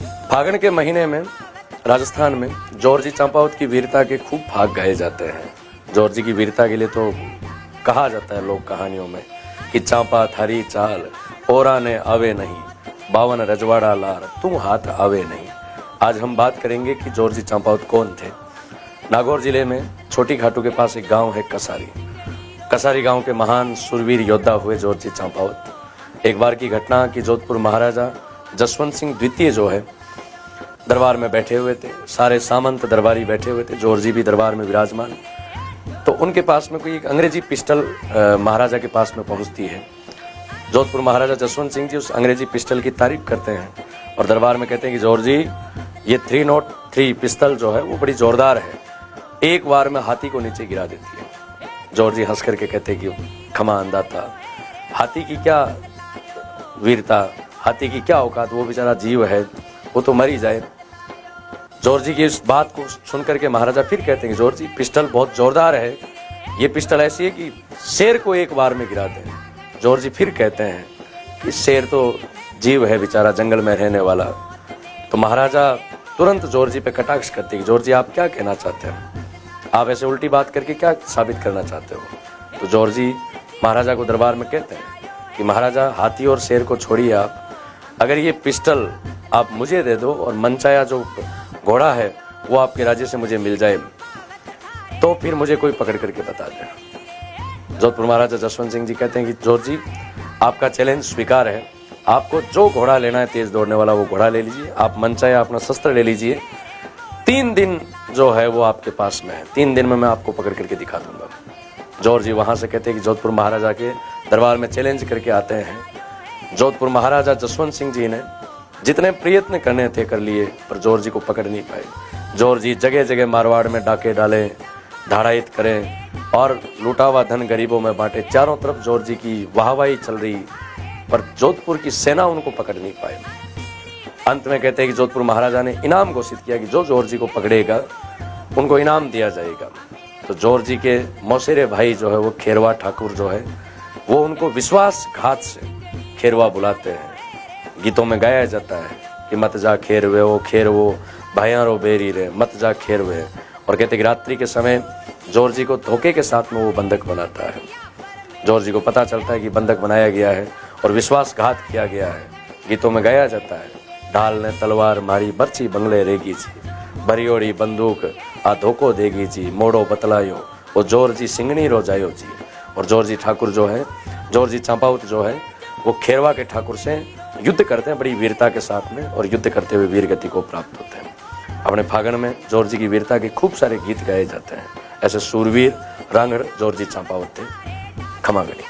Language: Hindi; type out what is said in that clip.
फागण के महीने में राजस्थान में जॉर्जी चंपावत की वीरता के खूब भाग गाए जाते हैं। जॉर्जी की वीरता के लिए तो कहा जाता है लोक कहानियों में कि चांपा थारी चाल ओरा ने आवे नहीं, 52 रजवाड़ा लार तू हाथ आवे नहीं। आज हम बात करेंगे कि जॉर्जी चंपावत कौन थे। नागौर जिले में छोटी घाटू के पास एक गांव है कसारी गांव के महान सूरवीर योद्धा हुए जॉर्जी चंपावत। एक बार की घटना कि जोधपुर महाराजा जसवंत सिंह द्वितीय जो है दरबार में बैठे हुए थे, सारे सामंत दरबारी बैठे हुए थे, जॉर्जी भी दरबार में विराजमान। तो उनके पास में कोई एक अंग्रेजी पिस्टल महाराजा के पास में पहुंचती है। जोधपुर महाराजा जसवंत सिंह जी उस अंग्रेजी पिस्टल की तारीफ करते हैं और दरबार में कहते हैं कि जॉर्जी ये 303 पिस्टल जो है वो बड़ी जोरदार है, एक बार में हाथी को नीचे गिरा देती है। जॉर्जी हंस करके कहते हैं कि खमा अंदाता, हाथी की क्या वीरता, हाथी की क्या औकात, वो बेचारा जीव है, वो तो मर ही जाए। जॉर्जी की इस बात को सुनकर के महाराजा फिर कहते हैं कि जॉर्जी पिस्टल बहुत जोरदार है, ये पिस्टल ऐसी है कि शेर को एक बार में गिरा दे। जॉर्जी फिर कहते हैं कि शेर तो जीव है बेचारा, जंगल में रहने वाला। तो महाराजा तुरंत जॉर्जी पे कटाक्ष करते हैं कि जॉर्जी आप क्या कहना चाहते हैं, आप ऐसे उल्टी बात करके क्या साबित करना चाहते हो। तो जॉर्जी महाराजा को दरबार में कहते हैं कि महाराजा हाथी और शेर को छोड़िए आप, अगर ये पिस्टल आप मुझे दे दो और मनचाया जो घोड़ा है वो आपके राज्य से मुझे मिल जाए तो फिर मुझे कोई पकड़ करके बता दे। जोधपुर महाराजा जसवंत सिंह जी कहते हैं कि जॉर्जी आपका चैलेंज स्वीकार है, आपको जो घोड़ा लेना है तेज दौड़ने वाला वो घोड़ा ले लीजिए, आप मनचाया अपना शस्त्र ले लीजिए, 3 दिन जो है वो आपके पास में है, 3 दिन में मैं आपको पकड़ करके दिखा दूंगा। जॉर्जी वहां से कहते हैं कि जोधपुर महाराजा के दरबार में चैलेंज करके आते हैं। जोधपुर महाराजा जसवंत सिंह जी ने जितने प्रयत्न करने थे कर लिए पर जॉर्जी को पकड़ नहीं पाए। जॉर्जी जगह जगह मारवाड़ में डाके डाले, धाड़ायित करें और लूटा हुआ धन गरीबों में बांटे। चारों तरफ जॉर्जी की वाहवाही चल रही पर जोधपुर की सेना उनको पकड़ नहीं पाए। अंत में कहते हैं कि जोधपुर महाराजा ने इनाम घोषित किया कि जो जॉर्जी को पकड़ेगा उनको इनाम दिया जाएगा। तो जॉर्जी के मौसेरे भाई जो है वो खेरवा ठाकुर जो है वो उनको विश्वासघात से खेरवा बुलाते हैं। गीतों में गाया जाता है कि मत जा खेरवो भाइयारो बेरी रे मत जा खेरवे। और कहते कि रात्रि के समय जॉर्जी को धोखे के साथ में वो बंधक बनाता है। जॉर्जी को पता चलता है कि बंधक बनाया गया है और विश्वासघात किया गया है। गीतों में गाया जाता है, ढाल ने तलवार मारी बर्ची बंगले रेगी जी, भरियोड़ी बंदूक आ धोखो देगी जी, मोड़ो बतलायो वो जॉर्जी सिंगनी रोजायो जी। और जॉर्जी ठाकुर जो है, जॉर्जी चंपावत जो है वो खेरवा के ठाकुर से युद्ध करते हैं बड़ी वीरता के साथ में और युद्ध करते हुए वीर गति को प्राप्त होते हैं। अपने फागण में जॉर्जी की वीरता के खूब सारे गीत गाए जाते हैं। ऐसे सूरवीर रंग जॉर्जी चंपावत थे। खमागणी।